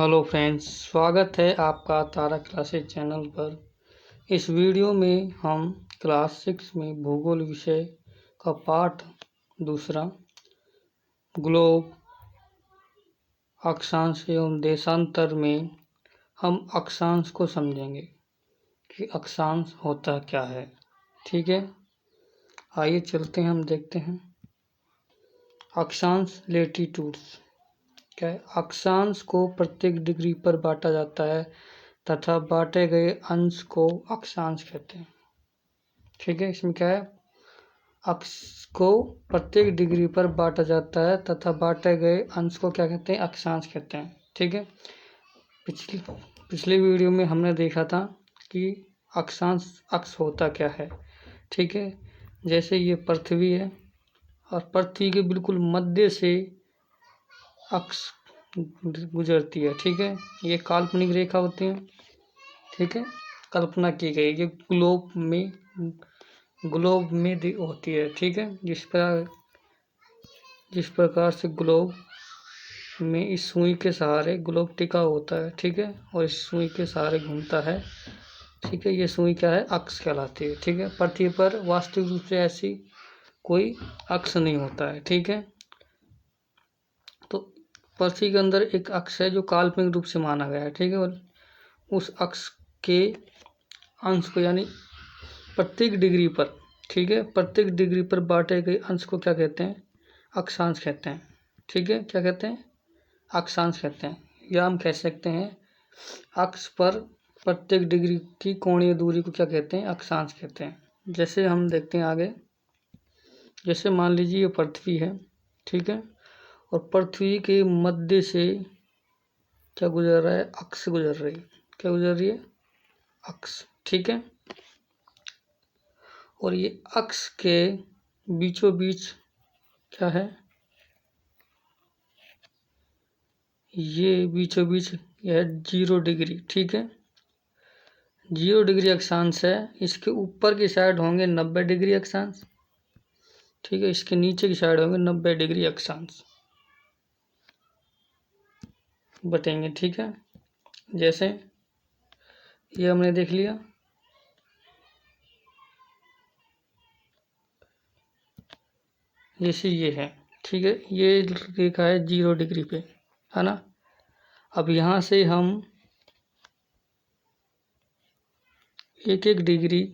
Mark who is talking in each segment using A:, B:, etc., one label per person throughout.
A: Hello friends, स्वागत है आपका तारा क्लासेस चैनल पर। इस वीडियो में हम क्लास 6 में भूगोल विषय का पाठ दूसरा ग्लोब, अक्षांश एवं देशांतर में हम अक्षांश को समझेंगे कि अक्षांश होता क्या है। ठीक है, आइए चलते हैं, हम देखते हैं। अक्षांश लेटीट्यूड्स क्या है। अक्षांश को प्रत्येक डिग्री पर बांटा जाता है तथा बांटे गए अंश को अक्षांश कहते हैं। ठीक है, इसमें क्या है, अक्ष को प्रत्येक डिग्री पर बांटा जाता है तथा बांटे गए अंश को क्या कहते हैं, अक्षांश कहते हैं। ठीक है, पिछली वीडियो में हमने देखा था कि अक्षांश अक्ष होता क्या है। ठीक है, जैसे ये पृथ्वी है और पृथ्वी के बिल्कुल मध्य से अक्ष गुजरती है। ठीक है, ये काल्पनिक रेखा होती है। ठीक है, कल्पना की गई, ये ग्लोब में होती है। ठीक है, जिस प्रकार से ग्लोब में इस सुई के सहारे ग्लोब टिका होता है। ठीक है, और इस सुई के सहारे घूमता है। ठीक है, ये सुई क्या है, अक्ष कहलाती है। ठीक है, पृथ्वी पर वास्तविक रूप से ऐसी कोई अक्ष नहीं होता है। ठीक है, तो पृथ्वी के अंदर एक अक्ष है जो काल्पनिक रूप से माना गया है। ठीक है, और उस अक्ष के अंश को यानी प्रत्येक डिग्री पर, ठीक है, प्रत्येक डिग्री पर बांटे गए अंश को क्या कहते हैं, अक्षांश कहते हैं। ठीक है, क्या कहते हैं, अक्षांश कहते हैं। या हम कह सकते हैं अक्ष पर प्रत्येक डिग्री की कोणीय दूरी को क्या कहते हैं, अक्षांश कहते हैं। जैसे हम देखते हैं आगे, जैसे मान लीजिए ये पृथ्वी है। ठीक है, और पृथ्वी के मध्य से क्या गुजर रहा है, अक्ष गुजर रही है। क्या गुजर रही है, अक्ष। ठीक है, और ये अक्ष के बीचों बीच क्या है, ये बीचों बीच यह 0 डिग्री। ठीक है, 0 डिग्री अक्षांश है। इसके ऊपर की साइड होंगे 90 डिग्री अक्षांश। ठीक है, इसके नीचे की साइड होंगे 90 डिग्री अक्षांश बटेंगे। ठीक है, जैसे ये हमने देख लिया, जैसे ये है। ठीक है, ये रेखा है 0 डिग्री पे, है ना। अब यहाँ से हम एक एक डिग्री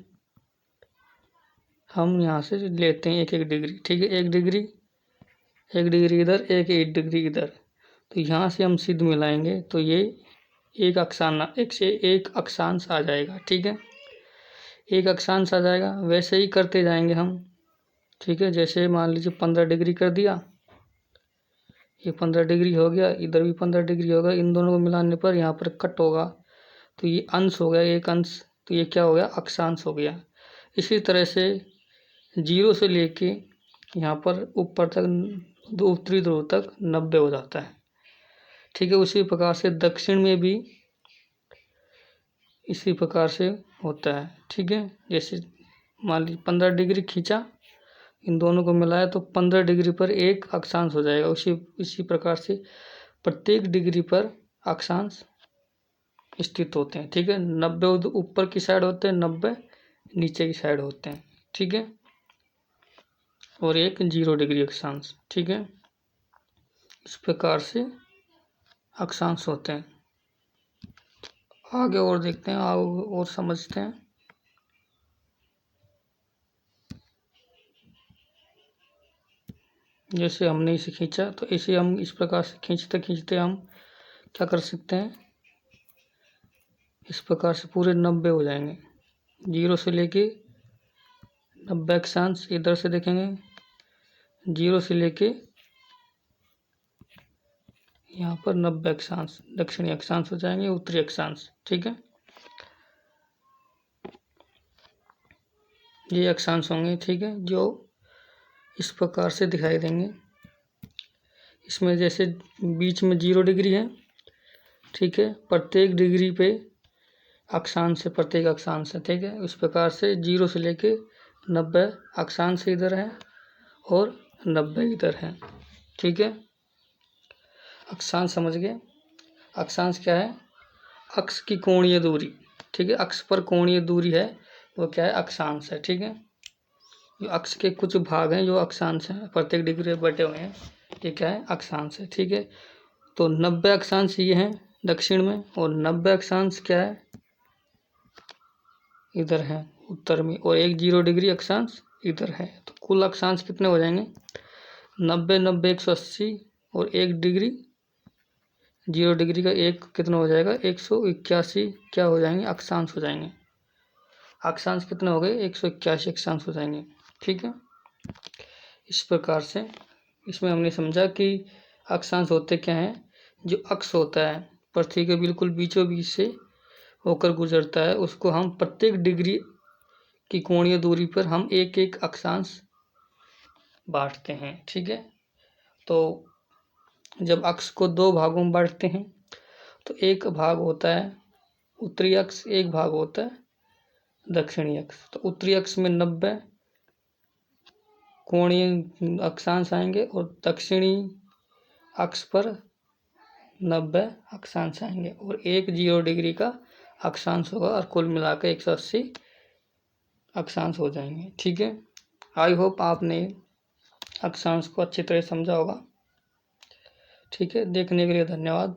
A: हम यहाँ से लेते हैं, एक एक डिग्री। ठीक है, एक डिग्री इधर, एक डिग्री इधर। तो यहाँ से हम सिद्ध मिलाएंगे तो ये एक से एक अक्षांश आ जाएगा। ठीक है, एक अक्षांश आ जाएगा। वैसे ही करते जाएंगे हम। ठीक है, जैसे मान लीजिए 15 डिग्री कर दिया, ये 15 डिग्री हो गया, इधर भी 15 डिग्री होगा। इन दोनों को मिलाने पर यहाँ पर कट होगा तो ये अंश हो गया, एक अंश। तो ये क्या हो गया, अक्षांश हो गया। इसी तरह से 0 से लेके यहाँ पर ऊपर तक, उत्तरी ध्रुव तक 90 हो जाता है। ठीक है, उसी प्रकार से दक्षिण में भी इसी प्रकार से होता है। ठीक है, जैसे मान लीजिए 15 डिग्री खींचा, इन दोनों को मिलाया तो 15 डिग्री पर एक अक्षांश हो जाएगा। इसी प्रकार से प्रत्येक डिग्री पर अक्षांश स्थित होते हैं। ठीक है, 90 ऊपर की साइड होते हैं, 90 नीचे की साइड होते हैं। ठीक है, और एक 0 डिग्री अक्षांश। ठीक है, इस प्रकार से अक्षांश होते हैं। आगे और देखते हैं, आगे और समझते हैं। जैसे हमने इसे खींचा तो इसे हम इस प्रकार से खींचते खींचते हम क्या कर सकते हैं, इस प्रकार से पूरे 90 हो जाएंगे। 0 से लेके 90 अक्षांश इधर से देखेंगे, 0 से लेके यहाँ पर 90 अक्षांश दक्षिणी अक्षांश हो जाएंगे, उत्तरी अक्षांश। ठीक है, ये अक्षांश होंगे। ठीक है, जो इस प्रकार से दिखाई देंगे। इसमें जैसे बीच में 0 डिग्री है। ठीक है, प्रत्येक डिग्री पे अक्षांश से, प्रत्येक अक्षांश है। ठीक है, इस प्रकार से 0 से लेके 90 अक्षांश इधर है और 90 इधर है। ठीक है, अक्षांश समझ गए। अक्षांश क्या है? अक्ष की कोणीय दूरी, ठीक है, अक्ष पर कोणीय दूरी है वो क्या है? अक्षांश है, ठीक है। जो अक्ष के कुछ भाग हैं जो अक्षांश हैं, प्रत्येक डिग्री में बटे हुए हैं, ये क्या है? अक्षांश है, ठीक है। तो 90 अक्षांश ये हैं दक्षिण में, और 90 अक्षांश क्या है? इधर है उत्तर में, और एक 0 डिग्री अक्षांश इधर है। तो कुल अक्षांश कितने हो जाएंगे? 90 90 180, और 1 डिग्री 0 डिग्री का एक कितना हो जाएगा? 181 क्या हो जाएंगे? अक्षांश हो जाएंगे। अक्षांश कितने हो गए? 181 अक्षांश हो जाएंगे, ठीक है। इस प्रकार से इसमें हमने समझा कि अक्षांश होते क्या हैं? जो अक्ष होता है पृथ्वी के बिल्कुल बीचों बीच से होकर गुजरता है, उसको हम प्रत्येक डिग्री की कोणीय दूरी पर हम एक एक अक्षांश बांटते हैं, ठीक है। तो जब अक्ष को 2 भागों में बांटते हैं तो एक भाग होता है उत्तरी अक्ष, एक भाग होता है दक्षिणी अक्ष। तो उत्तरी अक्ष में 90 कोणीय अक्षांश आएंगे और दक्षिणी अक्ष पर 90 अक्षांश आएंगे, और एक 0 डिग्री का अक्षांश होगा, और कुल मिलाकर 180 अक्षांश हो जाएंगे, ठीक है। आई होप आपने अक्षांश को अच्छी तरह समझा होगा, ठीक है। देखने के लिए धन्यवाद।